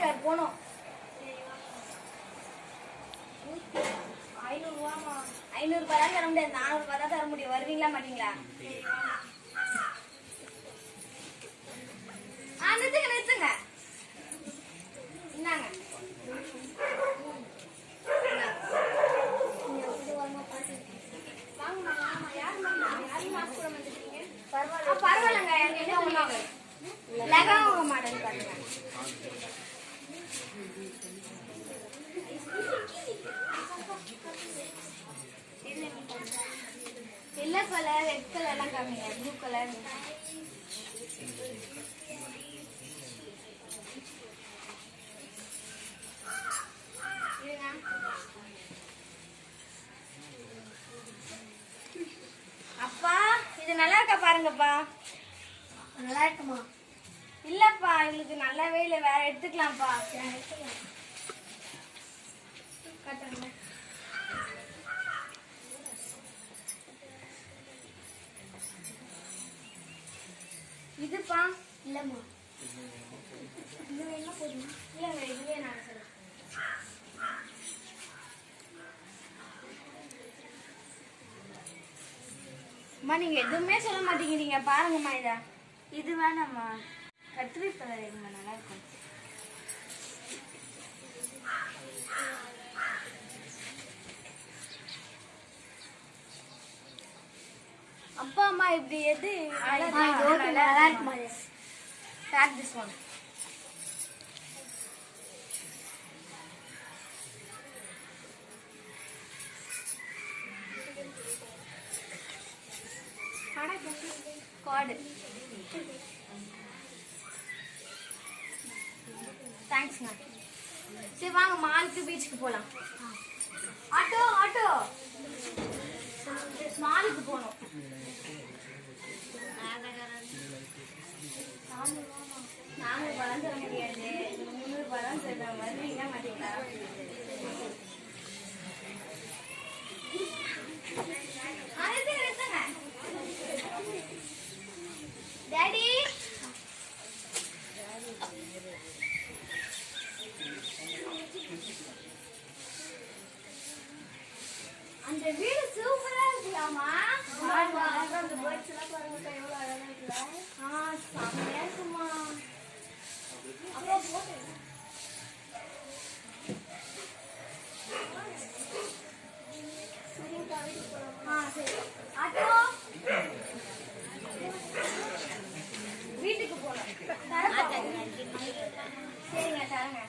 இருக்காரு போனோம். 500 ரூபாமா? 500 ரூபாய் தான் தர முடியாது, 400 ரூபாய் தான் தர முடியும். வருவீங்களா மாட்டீங்களா? நிறுத்துங்க நிறுத்துங்க. இந்தாங்க. பரவாயில்லங்க, என்ன ஒண்ணும் லெகாங்க மாடல் பாருங்க. எல்லோ கலர், ரெட் கலர் எல்லாம் காமிங்க. Blue colour. அப்பா இது நல்லா இருக்கா பாருங்கப்பா. நல்லா இருக்குமா? இல்லப்பா, இவளுக்கு நல்லாவே இல்லை, வேற எடுத்துக்கலாம்ப்பா. கட்டுங்க. இதுப்பா இல்லம்மா, இது வேணா போதுமா? இல்லைங்க, இதுவே நான் சொல்றேன். அம்மா நீங்க எதுவுமே சொல்ல மாட்டேங்கிறீங்க, பாருங்கம்மா. இது வேணாம்மா, கத்திரி கலர் எங்க நல்லா இருக்கும். அப்பா அம்மா இப்படி எது நல்லா இருக்குமா? Pack this one. கார்டு. தேங்க்ஸ்ண்ணா. சரி வாங்க, மாலுக்கு பீச்சுக்கு போகலாம். ஆட்டோ ஆட்டோ, மாலுக்கு போகணும். நாங்கள் பழம் தர முடியாது, 300 பழம் தருவோம். வருவீங்களா மாட்டீங்களா? டாடி அந்த வீடு சூப்பரா இருக்குலாமா? அந்த பேர்ட்ஸ் எல்லாம் பாருங்க, எவ்வளவு அழகா இருக்குல்ல? செம்மையா இருக்குமா? அப்பா போட்டு சரி. ஆட்டோ வீட்டுக்கு போகலாம். சரிங்க, தரங்க.